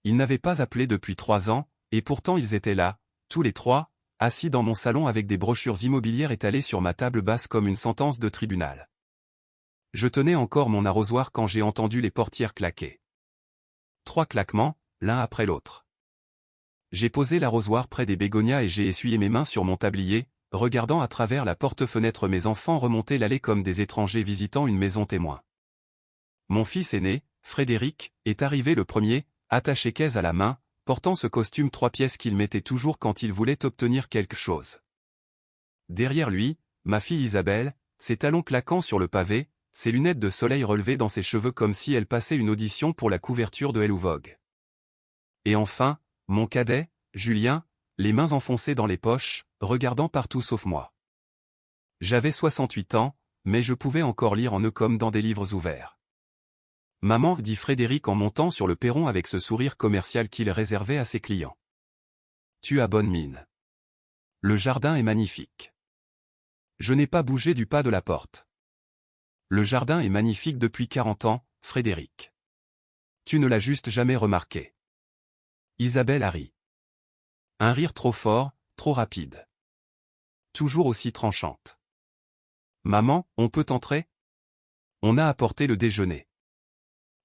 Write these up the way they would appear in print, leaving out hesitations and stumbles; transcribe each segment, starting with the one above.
Ils n'avaient pas appelé depuis 3 ans, et pourtant ils étaient là, tous les trois, assis dans mon salon avec des brochures immobilières étalées sur ma table basse comme une sentence de tribunal. Je tenais encore mon arrosoir quand j'ai entendu les portières claquer. 3 claquements, l'un après l'autre. J'ai posé l'arrosoir près des bégonias et j'ai essuyé mes mains sur mon tablier, regardant à travers la porte-fenêtre mes enfants remonter l'allée comme des étrangers visitant une maison témoin. Mon fils aîné, Frédéric, est arrivé le premier, attaché caisse à la main, portant ce costume 3 pièces qu'il mettait toujours quand il voulait obtenir quelque chose. Derrière lui, ma fille Isabelle, ses talons claquant sur le pavé, ses lunettes de soleil relevées dans ses cheveux comme si elle passait une audition pour la couverture de Hello Vogue. Et enfin, mon cadet, Julien, les mains enfoncées dans les poches, regardant partout sauf moi. J'avais 68 ans, mais je pouvais encore lire en eux comme dans des livres ouverts. Maman, dit Frédéric en montant sur le perron avec ce sourire commercial qu'il réservait à ses clients. Tu as bonne mine. Le jardin est magnifique. Je n'ai pas bougé du pas de la porte. Le jardin est magnifique depuis 40 ans, Frédéric. Tu ne l'as juste jamais remarqué. Isabelle a ri. Un rire trop fort, trop rapide. Toujours aussi tranchante. Maman, on peut entrer? On a apporté le déjeuner.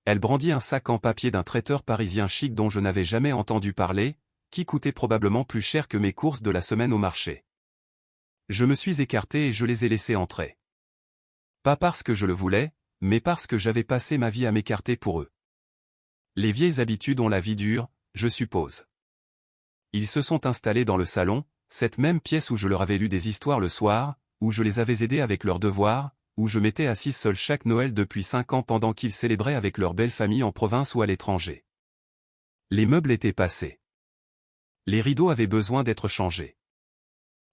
Elle brandit un sac en papier d'un traiteur parisien chic dont je n'avais jamais entendu parler, qui coûtait probablement plus cher que mes courses de la semaine au marché. Je me suis écarté et je les ai laissés entrer. Pas parce que je le voulais, mais parce que j'avais passé ma vie à m'écarter pour eux. Les vieilles habitudes ont la vie dure, je suppose. Ils se sont installés dans le salon, cette même pièce où je leur avais lu des histoires le soir, où je les avais aidés avec leurs devoirs, où je m'étais assis seul chaque Noël depuis 5 ans pendant qu'ils célébraient avec leur belle famille en province ou à l'étranger. Les meubles étaient passés. Les rideaux avaient besoin d'être changés.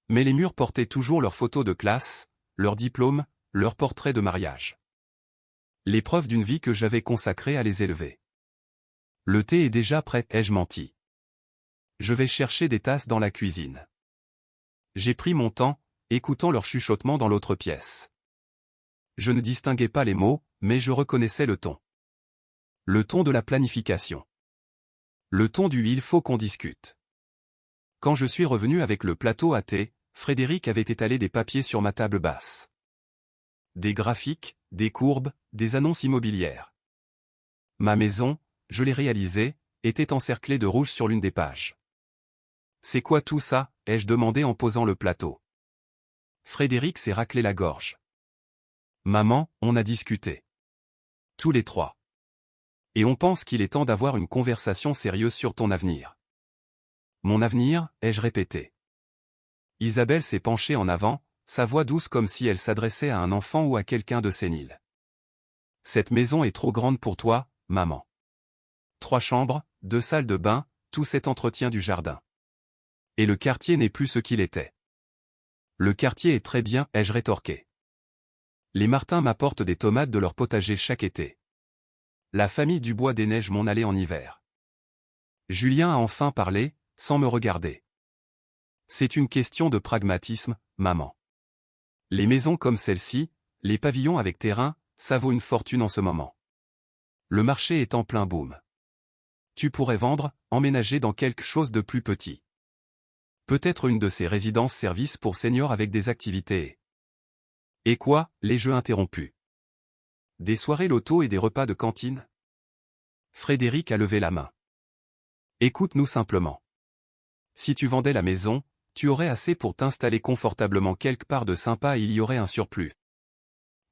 Mais les murs portaient toujours leurs photos de classe, leurs diplômes, leurs portraits de mariage. L'épreuve d'une vie que j'avais consacrée à les élever. Le thé est déjà prêt, ai-je menti. Je vais chercher des tasses dans la cuisine. J'ai pris mon temps, écoutant leur chuchotement dans l'autre pièce. Je ne distinguais pas les mots, mais je reconnaissais le ton. Le ton de la planification. Le ton du « il faut qu'on discute ». Quand je suis revenu avec le plateau à thé, Frédéric avait étalé des papiers sur ma table basse. Des graphiques, des courbes, des annonces immobilières. Ma maison, je l'ai réalisée, était encerclée de rouge sur l'une des pages. « C'est quoi tout ça ?» ai-je demandé en posant le plateau. Frédéric s'est raclé la gorge. Maman, on a discuté. Tous les trois. Et on pense qu'il est temps d'avoir une conversation sérieuse sur ton avenir. Mon avenir, ai-je répété. Isabelle s'est penchée en avant, sa voix douce comme si elle s'adressait à un enfant ou à quelqu'un de sénile. Cette maison est trop grande pour toi, maman. 3 chambres, 2 salles de bain, tout cet entretien du jardin. Et le quartier n'est plus ce qu'il était. Le quartier est très bien, ai-je rétorqué. Les Martins m'apportent des tomates de leur potager chaque été. La famille Dubois déneige mon allée en hiver. Julien a enfin parlé, sans me regarder. C'est une question de pragmatisme, maman. Les maisons comme celle-ci, les pavillons avec terrain, ça vaut une fortune en ce moment. Le marché est en plein boom. Tu pourrais vendre, emménager dans quelque chose de plus petit. Peut-être une de ces résidences-services pour seniors avec des activités. Et quoi, les jeux interrompus. Des soirées loto et des repas de cantine? Frédéric a levé la main. Écoute-nous simplement. Si tu vendais la maison, tu aurais assez pour t'installer confortablement quelque part de sympa et il y aurait un surplus.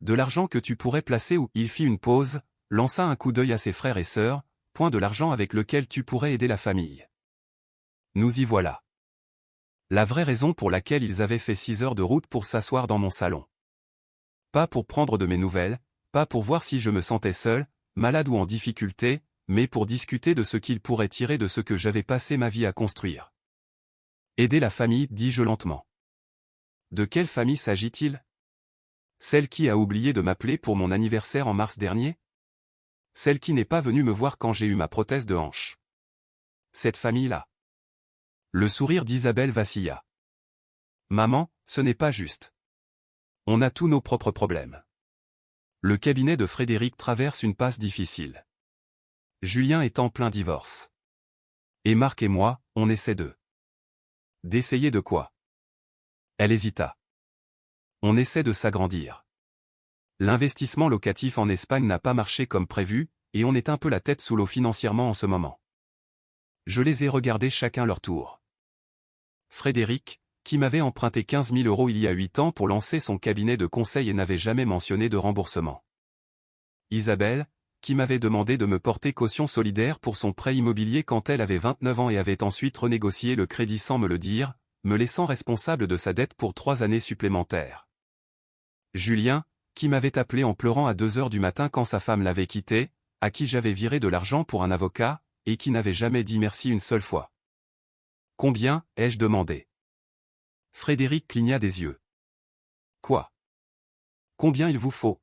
De l'argent que tu pourrais placer où il fit une pause, lança un coup d'œil à ses frères et sœurs, point de l'argent avec lequel tu pourrais aider la famille. Nous y voilà. La vraie raison pour laquelle ils avaient fait 6 heures de route pour s'asseoir dans mon salon. Pas pour prendre de mes nouvelles, pas pour voir si je me sentais seul, malade ou en difficulté, mais pour discuter de ce qu'ils pourraient tirer de ce que j'avais passé ma vie à construire. Aider la famille, dis-je lentement. De quelle famille s'agit-il? Celle qui a oublié de m'appeler pour mon anniversaire en mars dernier? Celle qui n'est pas venue me voir quand j'ai eu ma prothèse de hanche? Cette famille-là. Le sourire d'Isabelle vacilla. Maman, ce n'est pas juste. On a tous nos propres problèmes. Le cabinet de Frédéric traverse une passe difficile. Julien est en plein divorce. Et Marc et moi, on essaie d'essayer de quoi? Elle hésita. On essaie de s'agrandir. L'investissement locatif en Espagne n'a pas marché comme prévu, et on est un peu la tête sous l'eau financièrement en ce moment. Je les ai regardés chacun leur tour. Frédéric, qui m'avait emprunté 15 000 € il y a 8 ans pour lancer son cabinet de conseil et n'avait jamais mentionné de remboursement. Isabelle, qui m'avait demandé de me porter caution solidaire pour son prêt immobilier quand elle avait 29 ans et avait ensuite renégocié le crédit sans me le dire, me laissant responsable de sa dette pour 3 années supplémentaires. Julien, qui m'avait appelé en pleurant à 2 heures du matin quand sa femme l'avait quitté, à qui j'avais viré de l'argent pour un avocat, et qui n'avait jamais dit merci une seule fois. Combien, ai-je demandé. Frédéric cligna des yeux. Quoi? Combien il vous faut?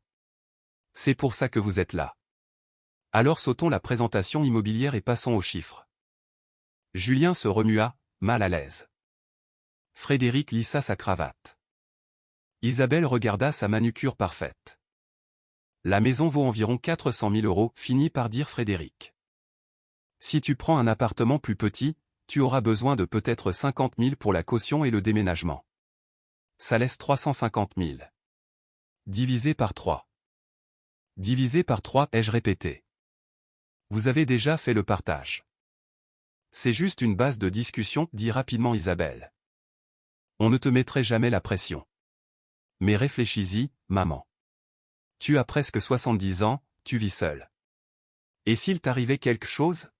C'est pour ça que vous êtes là. Alors sautons la présentation immobilière et passons aux chiffres. Julien se remua, mal à l'aise. Frédéric lissa sa cravate. Isabelle regarda sa manucure parfaite. La maison vaut environ 400 000 €, finit par dire Frédéric. Si tu prends un appartement plus petit, tu auras besoin de peut-être 50 000 pour la caution et le déménagement. Ça laisse 350 000. Divisé par 3. Divisé par 3, ai-je répété. Vous avez déjà fait le partage. C'est juste une base de discussion, dit rapidement Isabelle. On ne te mettrait jamais la pression. Mais réfléchis-y, maman. Tu as presque 70 ans, tu vis seule. Et s'il t'arrivait quelque chose?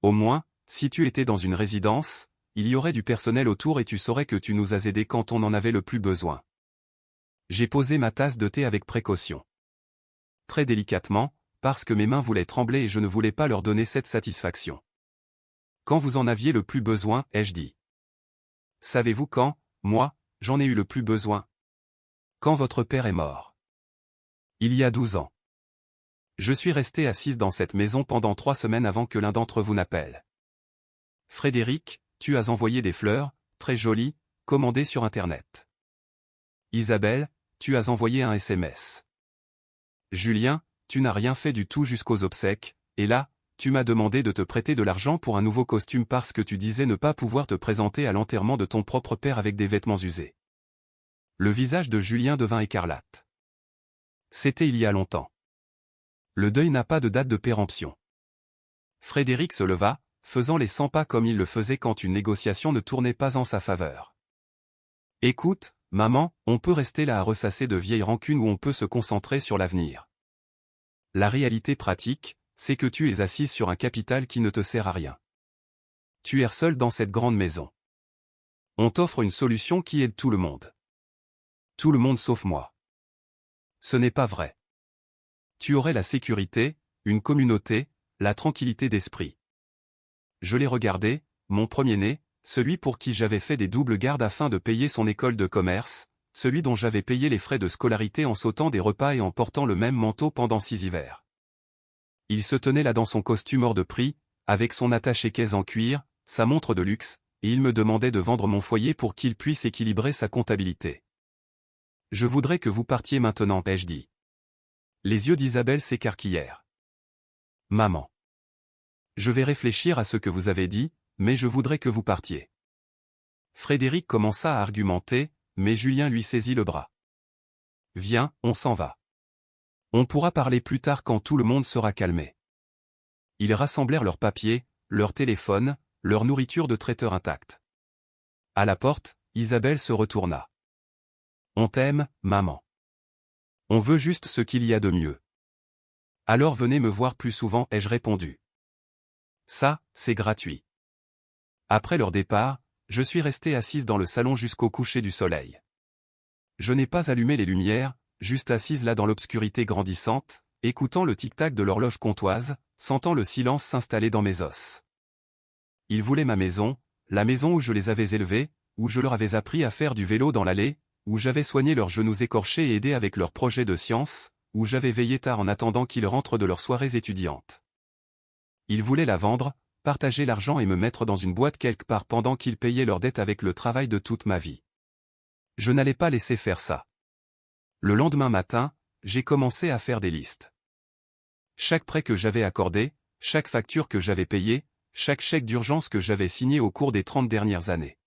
Au moins, si tu étais dans une résidence, il y aurait du personnel autour et tu saurais que tu nous as aidés quand on en avait le plus besoin. J'ai posé ma tasse de thé avec précaution. Très délicatement, parce que mes mains voulaient trembler et je ne voulais pas leur donner cette satisfaction. Quand vous en aviez le plus besoin, ai-je dit. Savez-vous quand, moi, j'en ai eu le plus besoin? Quand votre père est mort. Il y a 12 ans. Je suis restée assise dans cette maison pendant 3 semaines avant que l'un d'entre vous n'appelle. Frédéric, tu as envoyé des fleurs, très jolies, commandées sur Internet. Isabelle, tu as envoyé un SMS. Julien, tu n'as rien fait du tout jusqu'aux obsèques, et là, tu m'as demandé de te prêter de l'argent pour un nouveau costume parce que tu disais ne pas pouvoir te présenter à l'enterrement de ton propre père avec des vêtements usés. Le visage de Julien devint écarlate. C'était il y a longtemps. Le deuil n'a pas de date de péremption. Frédéric se leva, faisant les 100 pas comme il le faisait quand une négociation ne tournait pas en sa faveur. Écoute, maman, on peut rester là à ressasser de vieilles rancunes ou on peut se concentrer sur l'avenir. La réalité pratique, c'est que tu es assise sur un capital qui ne te sert à rien. Tu es seule dans cette grande maison. On t'offre une solution qui aide tout le monde. Tout le monde sauf moi. Ce n'est pas vrai. Tu aurais la sécurité, une communauté, la tranquillité d'esprit. Je l'ai regardé, mon premier-né, celui pour qui j'avais fait des doubles gardes afin de payer son école de commerce, celui dont j'avais payé les frais de scolarité en sautant des repas et en portant le même manteau pendant 6 hivers. Il se tenait là dans son costume hors de prix, avec son attaché-caisse en cuir, sa montre de luxe, et il me demandait de vendre mon foyer pour qu'il puisse équilibrer sa comptabilité. Je voudrais que vous partiez maintenant, ai-je dit. Les yeux d'Isabelle s'écarquillèrent. Maman. Je vais réfléchir à ce que vous avez dit, mais je voudrais que vous partiez. Frédéric commença à argumenter, mais Julien lui saisit le bras. Viens, on s'en va. On pourra parler plus tard quand tout le monde sera calmé. Ils rassemblèrent leurs papiers, leurs téléphones, leur nourriture de traiteur intacte. À la porte, Isabelle se retourna. On t'aime, maman. On veut juste ce qu'il y a de mieux. Alors venez me voir plus souvent, ai-je répondu. Ça, c'est gratuit. Après leur départ, je suis restée assise dans le salon jusqu'au coucher du soleil. Je n'ai pas allumé les lumières, juste assise là dans l'obscurité grandissante, écoutant le tic-tac de l'horloge comptoise, sentant le silence s'installer dans mes os. Ils voulaient ma maison, la maison où je les avais élevés, où je leur avais appris à faire du vélo dans l'allée, où j'avais soigné leurs genoux écorchés et aidé avec leurs projets de science, où j'avais veillé tard en attendant qu'ils rentrent de leurs soirées étudiantes. Ils voulaient la vendre, partager l'argent et me mettre dans une boîte quelque part pendant qu'ils payaient leurs dettes avec le travail de toute ma vie. Je n'allais pas laisser faire ça. Le lendemain matin, j'ai commencé à faire des listes. Chaque prêt que j'avais accordé, chaque facture que j'avais payée, chaque chèque d'urgence que j'avais signé au cours des 30 dernières années.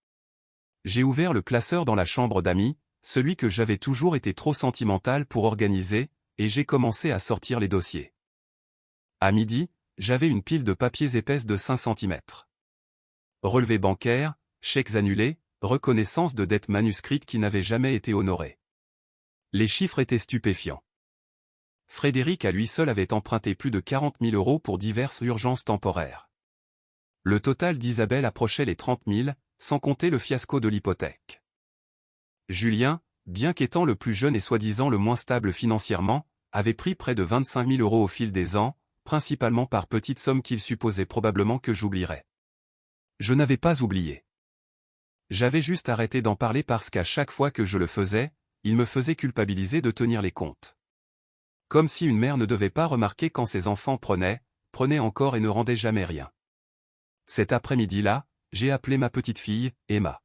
J'ai ouvert le classeur dans la chambre d'amis, celui que j'avais toujours été trop sentimental pour organiser, et j'ai commencé à sortir les dossiers. À midi, j'avais une pile de papiers épaisse de 5 centimètres. Relevés bancaires, chèques annulés, reconnaissance de dettes manuscrites qui n'avaient jamais été honorées. Les chiffres étaient stupéfiants. Frédéric à lui seul avait emprunté plus de 40 000 € pour diverses urgences temporaires. Le total d'Isabelle approchait les 30 000, sans compter le fiasco de l'hypothèque. Julien, bien qu'étant le plus jeune et soi-disant le moins stable financièrement, avait pris près de 25 000 € au fil des ans, principalement par petites sommes qu'il supposait probablement que j'oublierais. Je n'avais pas oublié. J'avais juste arrêté d'en parler parce qu'à chaque fois que je le faisais, il me faisait culpabiliser de tenir les comptes. Comme si une mère ne devait pas remarquer quand ses enfants prenaient encore et ne rendaient jamais rien. Cet après-midi-là, j'ai appelé ma petite fille, Emma.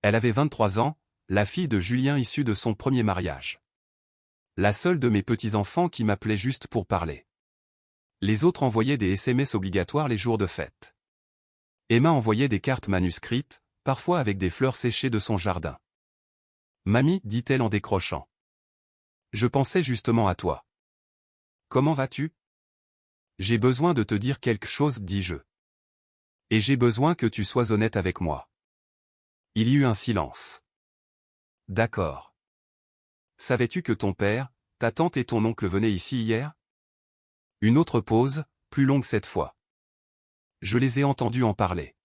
Elle avait 23 ans, la fille de Julien issue de son premier mariage. La seule de mes petits-enfants qui m'appelait juste pour parler. Les autres envoyaient des SMS obligatoires les jours de fête. Emma envoyait des cartes manuscrites, parfois avec des fleurs séchées de son jardin. « Mamie, dit-elle en décrochant. Je pensais justement à toi. Comment vas-tu ? J'ai besoin de te dire quelque chose, dis-je. Et j'ai besoin que tu sois honnête avec moi. Il y eut un silence. D'accord. Savais-tu que ton père, ta tante et ton oncle venaient ici hier ? Une autre pause, plus longue cette fois. Je les ai entendus en parler.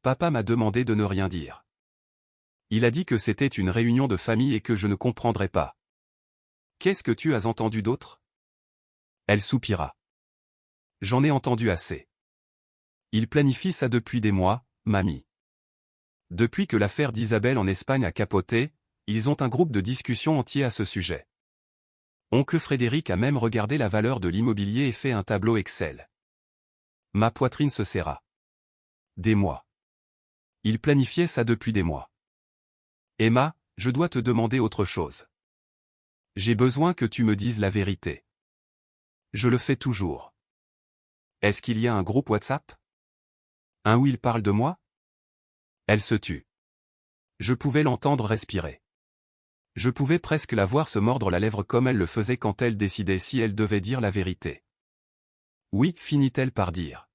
Papa m'a demandé de ne rien dire. Il a dit que c'était une réunion de famille et que je ne comprendrais pas. Qu'est-ce que tu as entendu d'autre ? Elle soupira. J'en ai entendu assez. Il planifie ça depuis des mois, mamie. Depuis que l'affaire d'Isabelle en Espagne a capoté, ils ont un groupe de discussion entier à ce sujet. Oncle Frédéric a même regardé la valeur de l'immobilier et fait un tableau Excel. Ma poitrine se serra. Des mois. Il planifiait ça depuis des mois. Emma, je dois te demander autre chose. J'ai besoin que tu me dises la vérité. Je le fais toujours. Est-ce qu'il y a un groupe WhatsApp ? Un où il parle de moi ? Elle se tut. Je pouvais l'entendre respirer. Je pouvais presque la voir se mordre la lèvre comme elle le faisait quand elle décidait si elle devait dire la vérité. Oui, finit-elle par dire.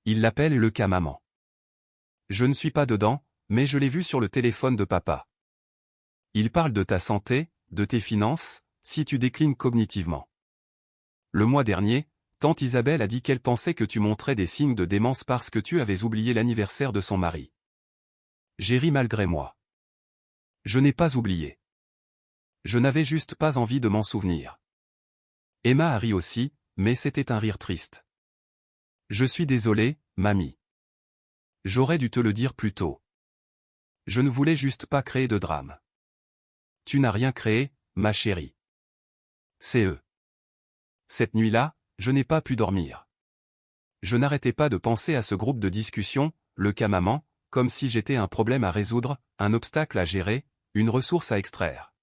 Il l'appelle le cas maman. Je ne suis pas dedans, mais je l'ai vu sur le téléphone de papa. Il parle de ta santé, de tes finances, si tu déclines cognitivement. Le mois dernier, tante Isabelle a dit qu'elle pensait que tu montrais des signes de démence parce que tu avais oublié l'anniversaire de son mari. J'ai ri malgré moi. Je n'ai pas oublié. Je n'avais juste pas envie de m'en souvenir. Emma a ri aussi, mais c'était un rire triste. Je suis désolé, mamie. J'aurais dû te le dire plus tôt. Je ne voulais juste pas créer de drame. Tu n'as rien créé, ma chérie. C'est eux. Cette nuit-là, je n'ai pas pu dormir. Je n'arrêtais pas de penser à ce groupe de discussion, le cas maman, comme si j'étais un problème à résoudre, un obstacle à gérer, une ressource à extraire.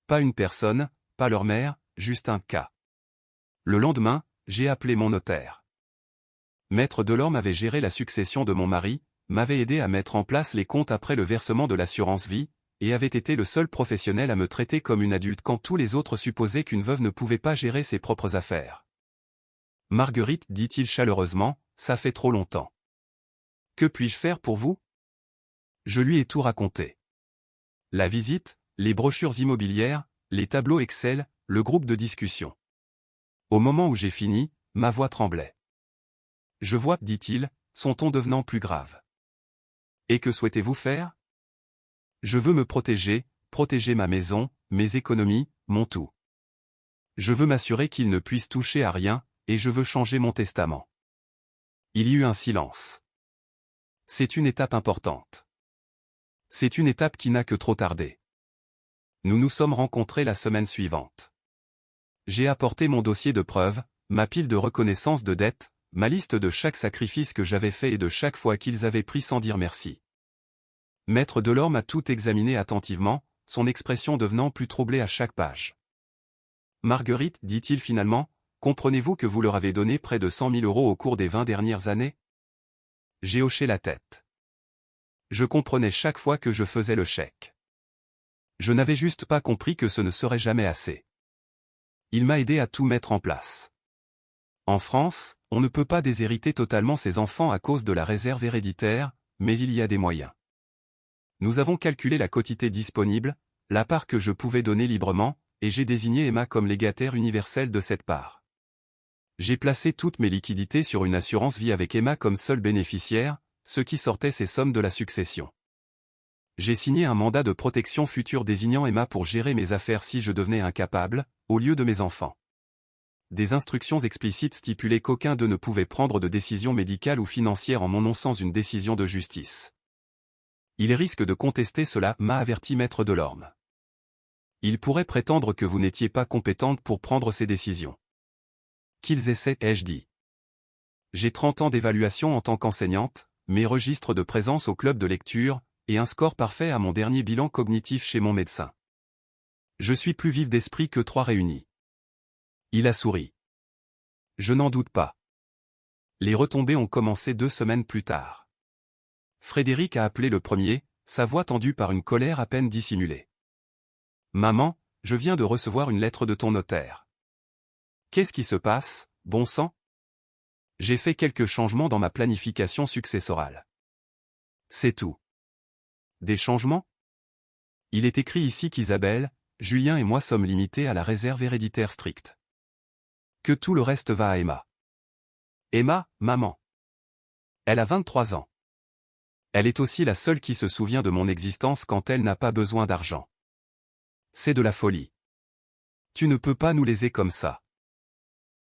Pas une personne, pas leur mère, juste un cas. Le lendemain, j'ai appelé mon notaire. Maître Delorme avait géré la succession de mon mari, m'avait aidé à mettre en place les comptes après le versement de l'assurance vie, et avait été le seul professionnel à me traiter comme une adulte quand tous les autres supposaient qu'une veuve ne pouvait pas gérer ses propres affaires. Marguerite, dit-il chaleureusement, ça fait trop longtemps. Que puis-je faire pour vous ? Je lui ai tout raconté. La visite, les brochures immobilières, les tableaux Excel, le groupe de discussion. Au moment où j'ai fini, ma voix tremblait. Je vois, dit-il, son ton devenant plus grave. Et que souhaitez-vous faire ? Je veux me protéger ma maison, mes économies, mon tout. Je veux m'assurer qu'il ne puisse toucher à rien, et je veux changer mon testament. Il y eut un silence. C'est une étape importante. C'est une étape qui n'a que trop tardé. Nous nous sommes rencontrés la semaine suivante. J'ai apporté mon dossier de preuves, ma pile de reconnaissance de dette, ma liste de chaque sacrifice que j'avais fait et de chaque fois qu'ils avaient pris sans dire merci. Maître Delorme a tout examiné attentivement, son expression devenant plus troublée à chaque page. Marguerite, dit-il finalement, Comprenez-vous que vous leur avez donné près de 100 000 € au cours des 20 dernières années? J'ai hoché la tête. Je comprenais chaque fois que je faisais le chèque. Je n'avais juste pas compris que ce ne serait jamais assez. Il m'a aidé à tout mettre en place. En France, on ne peut pas déshériter totalement ses enfants à cause de la réserve héréditaire, mais il y a des moyens. Nous avons calculé la quotité disponible, la part que je pouvais donner librement, et j'ai désigné Emma comme légataire universel de cette part. J'ai placé toutes mes liquidités sur une assurance vie avec Emma comme seule bénéficiaire, ce qui sortait ces sommes de la succession. J'ai signé un mandat de protection future désignant Emma pour gérer mes affaires si je devenais incapable, au lieu de mes enfants. Des instructions explicites stipulaient qu'aucun d'eux ne pouvait prendre de décision médicale ou financière en mon nom sans une décision de justice. Il risque de contester cela, m'a averti Maître Delorme. Il pourrait prétendre que vous n'étiez pas compétente pour prendre ces décisions. Qu'ils essaient, ai-je dit. J'ai 30 ans d'évaluation en tant qu'enseignante, mes registres de présence au club de lecture, et un score parfait à mon dernier bilan cognitif chez mon médecin. Je suis plus vif d'esprit que 3 réunis. Il a souri. Je n'en doute pas. Les retombées ont commencé 2 semaines plus tard. Frédéric a appelé le premier, sa voix tendue par une colère à peine dissimulée. Maman, je viens de recevoir une lettre de ton notaire. Qu'est-ce qui se passe, bon sang? J'ai fait quelques changements dans ma planification successorale. C'est tout. Des changements? Il est écrit ici qu'Isabelle, Julien et moi sommes limités à la réserve héréditaire stricte. Que tout le reste va à Emma. Emma, maman. Elle a 23 ans. Elle est aussi la seule qui se souvient de mon existence quand elle n'a pas besoin d'argent. C'est de la folie. Tu ne peux pas nous léser comme ça.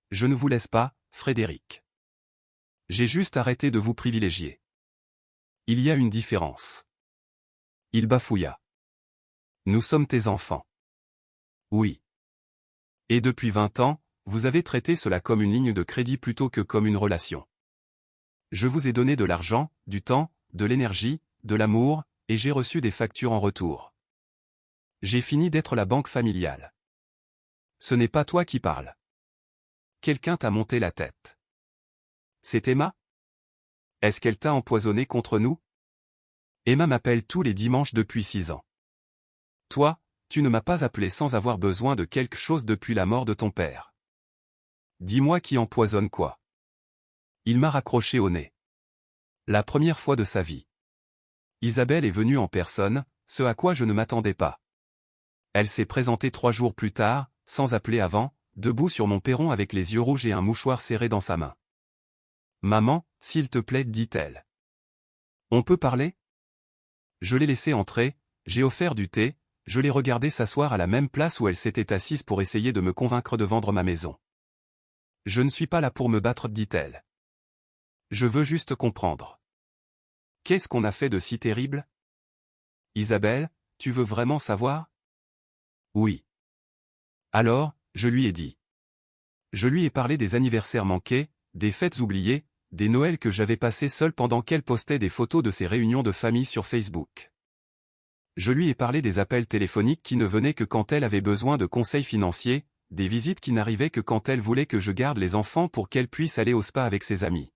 Je ne vous laisse pas, Frédéric. J'ai juste arrêté de vous privilégier. Il y a une différence. Il bafouilla. Nous sommes tes enfants. Oui. Et depuis 20 ans, vous avez traité cela comme une ligne de crédit plutôt que comme une relation. Je vous ai donné de l'argent, du temps, de l'énergie, de l'amour, et j'ai reçu des factures en retour. J'ai fini d'être la banque familiale. Ce n'est pas toi qui parles. Quelqu'un t'a monté la tête. C'est Emma? Est-ce qu'elle t'a empoisonné contre nous? Emma m'appelle tous les dimanches depuis 6 ans. Toi, tu ne m'as pas appelé sans avoir besoin de quelque chose depuis la mort de ton père. Dis-moi qui empoisonne quoi? Il m'a raccroché au nez. La première fois de sa vie. Isabelle est venue en personne, ce à quoi je ne m'attendais pas. Elle s'est présentée 3 jours plus tard, sans appeler avant, debout sur mon perron avec les yeux rouges et un mouchoir serré dans sa main. Maman, s'il te plaît, dit-elle. On peut parler? Je l'ai laissée entrer, j'ai offert du thé, je l'ai regardée s'asseoir à la même place où elle s'était assise pour essayer de me convaincre de vendre ma maison. Je ne suis pas là pour me battre, dit-elle. Je veux juste comprendre. Qu'est-ce qu'on a fait de si terrible? Isabelle, tu veux vraiment savoir? Oui. Alors, je lui ai dit. Je lui ai parlé des anniversaires manqués, des fêtes oubliées, des Noëls que j'avais passés seul pendant qu'elle postait des photos de ses réunions de famille sur Facebook. Je lui ai parlé des appels téléphoniques qui ne venaient que quand elle avait besoin de conseils financiers, des visites qui n'arrivaient que quand elle voulait que je garde les enfants pour qu'elle puisse aller au spa avec ses amis.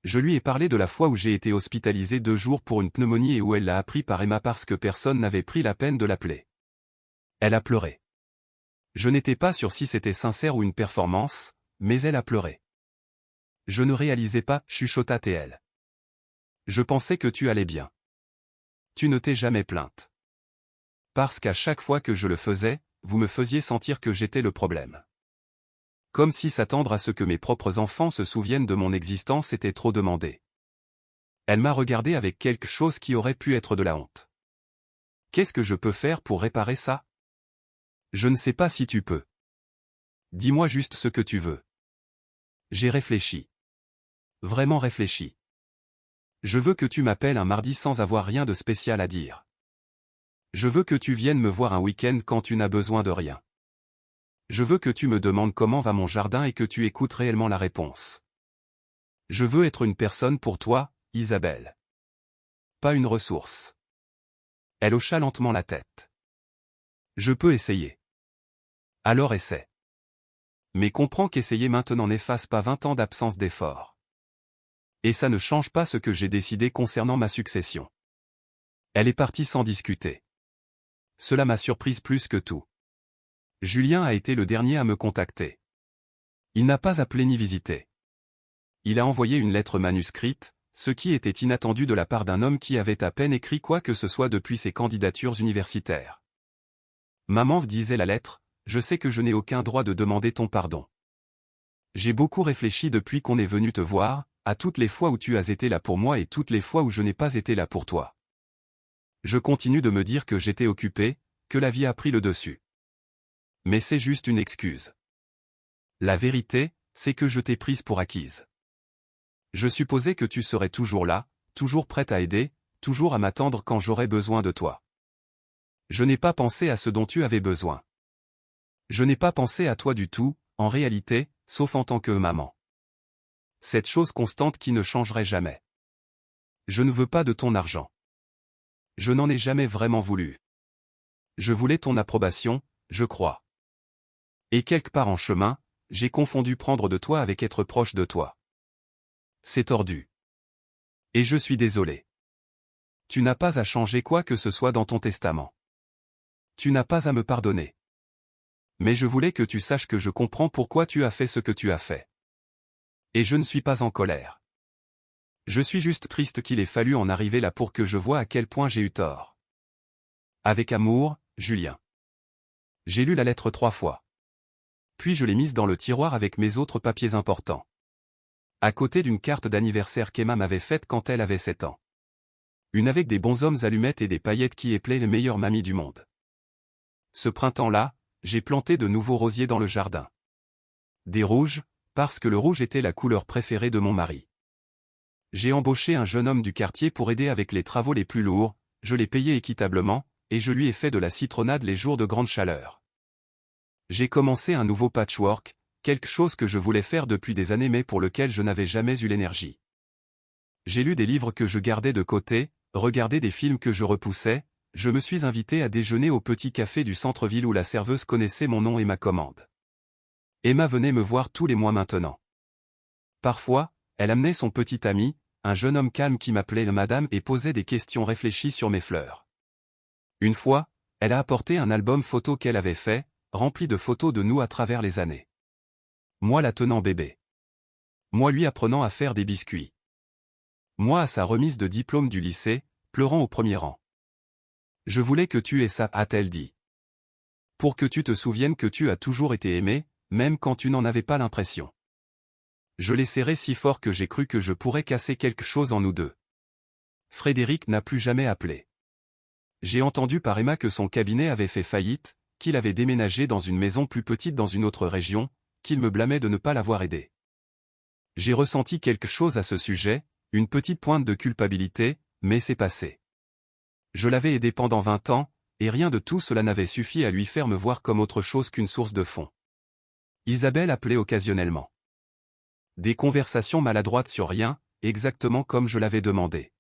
Je lui ai parlé de la fois où j'ai été hospitalisé 2 jours pour une pneumonie et où elle l'a appris par Emma parce que personne n'avait pris la peine de l'appeler. Elle a pleuré. Je n'étais pas sûr si c'était sincère ou une performance, mais elle a pleuré. Je ne réalisais pas, chuchota-t-elle. Je pensais que tu allais bien. Tu ne t'es jamais plainte. Parce qu'à chaque fois que je le faisais, vous me faisiez sentir que j'étais le problème. Comme si s'attendre à ce que mes propres enfants se souviennent de mon existence était trop demandé. Elle m'a regardé avec quelque chose qui aurait pu être de la honte. Qu'est-ce que je peux faire pour réparer ça? Je ne sais pas si tu peux. Dis-moi juste ce que tu veux. J'ai réfléchi. Vraiment réfléchi. Je veux que tu m'appelles un mardi sans avoir rien de spécial à dire. Je veux que tu viennes me voir un week-end quand tu n'as besoin de rien. Je veux que tu me demandes comment va mon jardin et que tu écoutes réellement la réponse. Je veux être une personne pour toi, Isabelle. Pas une ressource. Elle hocha lentement la tête. Je peux essayer. Alors essaie. Mais comprends qu'essayer maintenant n'efface pas 20 ans d'absence d'effort. Et ça ne change pas ce que j'ai décidé concernant ma succession. Elle est partie sans discuter. Cela m'a surprise plus que tout. Julien a été le dernier à me contacter. Il n'a pas appelé ni visité. Il a envoyé une lettre manuscrite, ce qui était inattendu de la part d'un homme qui avait à peine écrit quoi que ce soit depuis ses candidatures universitaires. Maman, disait la lettre, je sais que je n'ai aucun droit de demander ton pardon. J'ai beaucoup réfléchi depuis qu'on est venu te voir, à toutes les fois où tu as été là pour moi et toutes les fois où je n'ai pas été là pour toi. Je continue de me dire que j'étais occupé, que la vie a pris le dessus. Mais c'est juste une excuse. La vérité, c'est que je t'ai prise pour acquise. Je supposais que tu serais toujours là, toujours prête à aider, toujours à m'attendre quand j'aurais besoin de toi. Je n'ai pas pensé à ce dont tu avais besoin. Je n'ai pas pensé à toi du tout, en réalité, sauf en tant que maman. Cette chose constante qui ne changerait jamais. Je ne veux pas de ton argent. Je n'en ai jamais vraiment voulu. Je voulais ton approbation, je crois. Et quelque part en chemin, j'ai confondu prendre de toi avec être proche de toi. C'est tordu. Et je suis désolé. Tu n'as pas à changer quoi que ce soit dans ton testament. Tu n'as pas à me pardonner. Mais je voulais que tu saches que je comprends pourquoi tu as fait ce que tu as fait. Et je ne suis pas en colère. Je suis juste triste qu'il ait fallu en arriver là pour que je voie à quel point j'ai eu tort. Avec amour, Julien. J'ai lu la lettre 3 fois. Puis je l'ai mise dans le tiroir avec mes autres papiers importants. À côté d'une carte d'anniversaire qu'Emma m'avait faite quand elle avait 7 ans. Une avec des bonshommes allumettes et des paillettes qui éplaient les meilleures mamies du monde. Ce printemps-là, j'ai planté de nouveaux rosiers dans le jardin. Des rouges, parce que le rouge était la couleur préférée de mon mari. J'ai embauché un jeune homme du quartier pour aider avec les travaux les plus lourds, je l'ai payé équitablement, et je lui ai fait de la citronnade les jours de grande chaleur. J'ai commencé un nouveau patchwork, quelque chose que je voulais faire depuis des années mais pour lequel je n'avais jamais eu l'énergie. J'ai lu des livres que je gardais de côté, regardé des films que je repoussais, je me suis invité à déjeuner au petit café du centre-ville où la serveuse connaissait mon nom et ma commande. Emma venait me voir tous les mois maintenant. Parfois, elle amenait son petit ami, un jeune homme calme qui m'appelait madame et posait des questions réfléchies sur mes fleurs. Une fois, elle a apporté un album photo qu'elle avait fait, rempli de photos de nous à travers les années. Moi la tenant bébé. Moi lui apprenant à faire des biscuits. Moi à sa remise de diplôme du lycée, pleurant au premier rang. Je voulais que tu aies ça, a-t-elle dit. Pour que tu te souviennes que tu as toujours été aimé, même quand tu n'en avais pas l'impression. Je l'ai serré si fort que j'ai cru que je pourrais casser quelque chose en nous deux. Frédéric n'a plus jamais appelé. J'ai entendu par Emma que son cabinet avait fait faillite, qu'il avait déménagé dans une maison plus petite dans une autre région, qu'il me blâmait de ne pas l'avoir aidé. J'ai ressenti quelque chose à ce sujet, une petite pointe de culpabilité, mais c'est passé. Je l'avais aidé pendant 20 ans, et rien de tout cela n'avait suffi à lui faire me voir comme autre chose qu'une source de fonds. Isabelle appelait occasionnellement. Des conversations maladroites sur rien, exactement comme je l'avais demandé.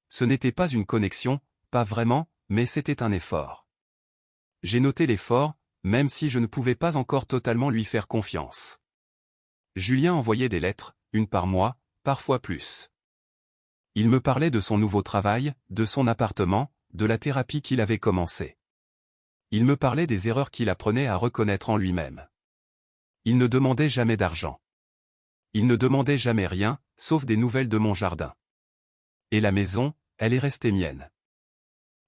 Ce n'était pas une connexion, pas vraiment, mais c'était un effort. J'ai noté l'effort, même si je ne pouvais pas encore totalement lui faire confiance. Julien envoyait des lettres, une par mois, parfois plus. Il me parlait de son nouveau travail, de son appartement, de la thérapie qu'il avait commencée. Il me parlait des erreurs qu'il apprenait à reconnaître en lui-même. Il ne demandait jamais d'argent. Il ne demandait jamais rien, sauf des nouvelles de mon jardin. Et la maison, elle est restée mienne.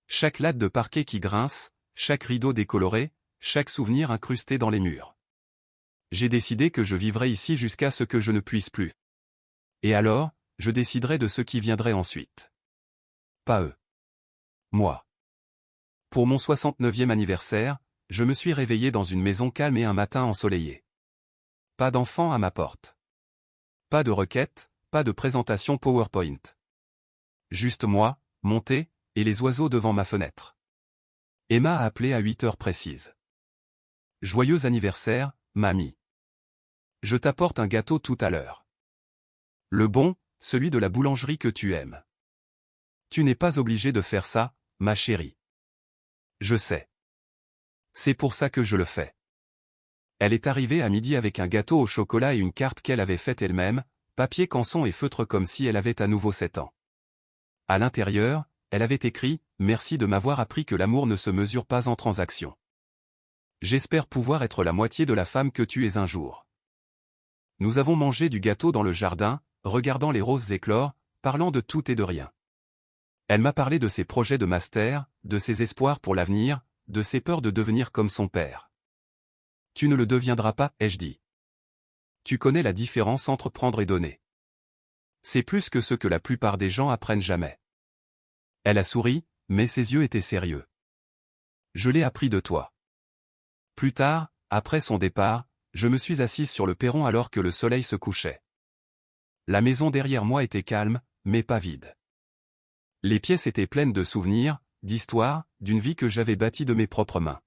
Chaque latte de parquet qui grince, chaque rideau décoloré, chaque souvenir incrusté dans les murs. J'ai décidé que je vivrais ici jusqu'à ce que je ne puisse plus. Et alors, je déciderai de ce qui viendrait ensuite. Pas eux. Moi. Pour mon 69e anniversaire, je me suis réveillé dans une maison calme et un matin ensoleillé. Pas d'enfant à ma porte. Pas de requête, pas de présentation PowerPoint. Juste moi, mon thé, et les oiseaux devant ma fenêtre. Emma a appelé à 8 heures précises. Joyeux anniversaire, mamie. Je t'apporte un gâteau tout à l'heure. Le bon, celui de la boulangerie que tu aimes. Tu n'es pas obligé de faire ça, ma chérie. Je sais. C'est pour ça que je le fais. Elle est arrivée à midi avec un gâteau au chocolat et une carte qu'elle avait faite elle-même, papier canson et feutre comme si elle avait à nouveau 7 ans. À l'intérieur, elle avait écrit « Merci de m'avoir appris que l'amour ne se mesure pas en transactions. J'espère pouvoir être la moitié de la femme que tu es un jour. » Nous avons mangé du gâteau dans le jardin, regardant les roses éclore, parlant de tout et de rien. Elle m'a parlé de ses projets de master, de ses espoirs pour l'avenir, de ses peurs de devenir comme son père. « Tu ne le deviendras pas, ai-je dit. Tu connais la différence entre prendre et donner. C'est plus que ce que la plupart des gens apprennent jamais. » Elle a souri, mais ses yeux étaient sérieux. « Je l'ai appris de toi. » Plus tard, après son départ, je me suis assise sur le perron alors que le soleil se couchait. La maison derrière moi était calme, mais pas vide. Les pièces étaient pleines de souvenirs, d'histoires, d'une vie que j'avais bâtie de mes propres mains.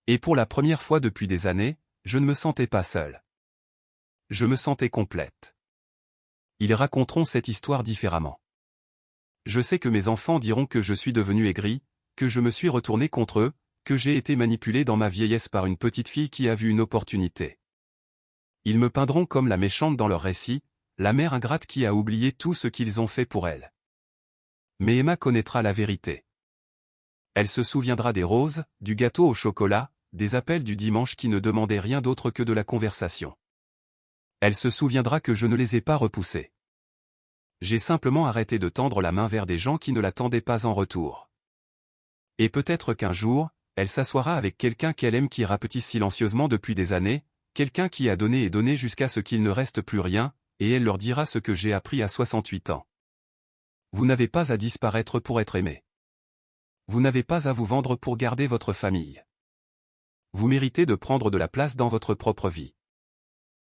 Et pour la première fois depuis des années, je ne me sentais pas seule. Je me sentais complète. Ils raconteront cette histoire différemment. Je sais que mes enfants diront que je suis devenu aigri, que je me suis retourné contre eux, que j'ai été manipulé dans ma vieillesse par une petite fille qui a vu une opportunité. Ils me peindront comme la méchante dans leur récit, la mère ingrate qui a oublié tout ce qu'ils ont fait pour elle. Mais Emma connaîtra la vérité. Elle se souviendra des roses, du gâteau au chocolat, des appels du dimanche qui ne demandaient rien d'autre que de la conversation. Elle se souviendra que je ne les ai pas repoussés. J'ai simplement arrêté de tendre la main vers des gens qui ne la tendaient pas en retour. Et peut-être qu'un jour, elle s'assoira avec quelqu'un qu'elle aime qui rapetisse silencieusement depuis des années, quelqu'un qui a donné et donné jusqu'à ce qu'il ne reste plus rien, et elle leur dira ce que j'ai appris à 68 ans. Vous n'avez pas à disparaître pour être aimé. Vous n'avez pas à vous vendre pour garder votre famille. Vous méritez de prendre de la place dans votre propre vie.